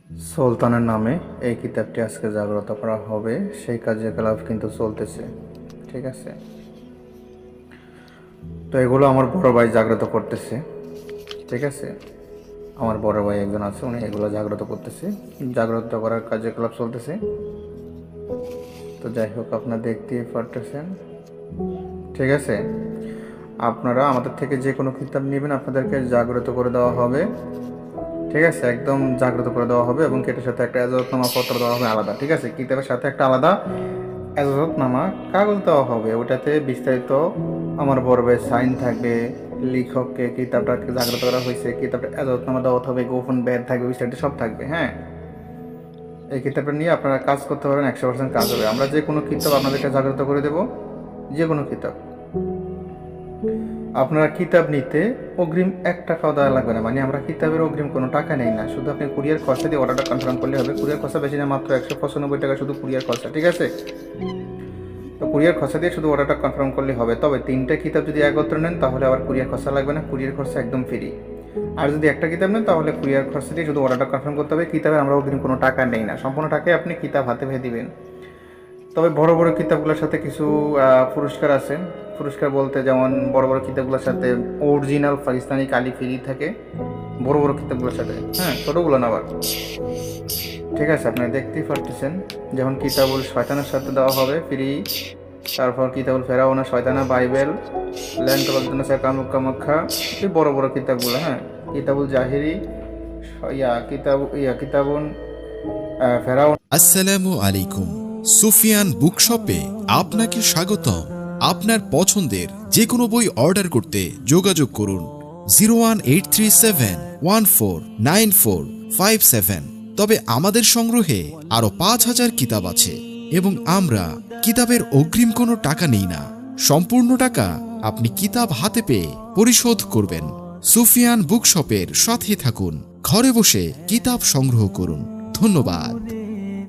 সুলতানের নামে এই কিতাবটি আজকে জাগ্রত করা হবে, সেই কার্যকলাপ কিন্তু চলতেছে। ঠিক আছে, তো এগুলো আমার বড় ভাই জাগ্রত করতেছে। ঠিক আছে, আমার বড় ভাই একজন আছে, উনি এগুলো জাগ্রত করতেছে, জাগ্রত করার কার্যকলাপ চলতেছে। তো যাই হোক, আপনারা দেখতেই পারতেছেন। ঠিক আছে, আপনারা আমাদের থেকে যে কোনো কিতাব নেবেন, আপনাদেরকে জাগ্রত করে দেওয়া হবে। ঠিক আছে, একদম জাগ্রত করে দেওয়া হবে এবং এটার সাথে একটা এজাজতনামা পত্র দেওয়া হবে আলাদা। ঠিক আছে, কিতাবের সাথে একটা আলাদা এজাজতনামা কাগজ দেওয়া হবে, ওটাতে বিস্তারিত আমার বড় ভাইয়ের সাইন থাকবে, লেখককে কিতাবটাকে জাগ্রত করা হয়েছে, কিতাবটা এজাজতনামা দেওয়া হবে, গোপন ব্যাধ থাকবে, বিস্তারিত সব থাকবে। হ্যাঁ, এই কিতাবটা নিয়ে আপনারা কাজ করতে পারেন, 100% কাজ হবে। আমরা যে কোনো কিতাব আপনাদেরকে জাগ্রত করে দেব, যে কোনো কিতাব। আপনারা কিতাব নিতে অগ্রিম 1 টাকাও দেওয়া লাগবে না, মানে আমরা কিতাবের অগ্রিম কোনো টাকা নেই না, শুধু আপনি কুরিয়ার খরচা দিয়ে অর্ডারটা কনফার্ম করলে হবে। কুরিয়ার খরচা বেশি না, মাত্র 195 টাকা শুধু কুরিয়ার খরচা। ঠিক আছে, তো কুরিয়ার খরচা দিয়ে শুধু অর্ডারটা কনফার্ম করলে হবে। তবে 3টা কিতাব যদি একত্রে নেন তাহলে আবার কুরিয়ার খরচা লাগবে না, কুরিয়ার খরচা একদম ফ্রি। আর যদি একটা কিতাব নেন তাহলে কুরিয়ার খরচা দিয়ে শুধু অর্ডারটা কনফার্ম করতে হবে। কিতাবের আমরা অগ্রিম কোনো টাকা নেই না, সম্পূর্ণ টাকায় আপনি কিতাব হাতে পেয়ে দিবেন। তবে বড় বড় কিতাবগুলোর সাথে কিছু পুরস্কার আছে। পুরস্কার বলতে যেমন বড় বড় কিতাবগুলোর সাথে অরিজিনাল পাকিস্তানি কালি ফ্রি থাকে, বড় বড় কিতাবগুলোর সাথে। হ্যাঁ, ছোটোগুলো না আবার। ঠিক আছে, আপনারা দেখতেই পারতেছেন, যেমন কিতাবুল শয়তানের সাথে দেওয়া হবে ফ্রি। তারপর কিতাবুল ফেরাউনা, শয়তানা, বাইবেল, ল্যান্ড কামাখ্যা, এই বড় বড় কিতাবগুলো। হ্যাঁ, কিতাবুল জাহিরি, কিতাবুন ফেরাউন। আসসালামু আলাইকুম। সুফিয়ান বুকশপে আপনাকে স্বাগতম। আপনার পছন্দের যে কোনো বই অর্ডার করতে যোগাযোগ করুন 01837149457। তবে আমাদের সংগ্রহে আরো 5000 কিতাব আছে এবং আমরা কিতাবের অগ্রিম কোনো টাকা নেই না। সম্পূর্ণ টাকা আপনি কিতাব হাতে পেয়ে পরিশোধ করবেন। সুফিয়ান বুকশপের সাথে থাকুন, ঘরে বসে কিতাব সংগ্রহ করুন। ধন্যবাদ।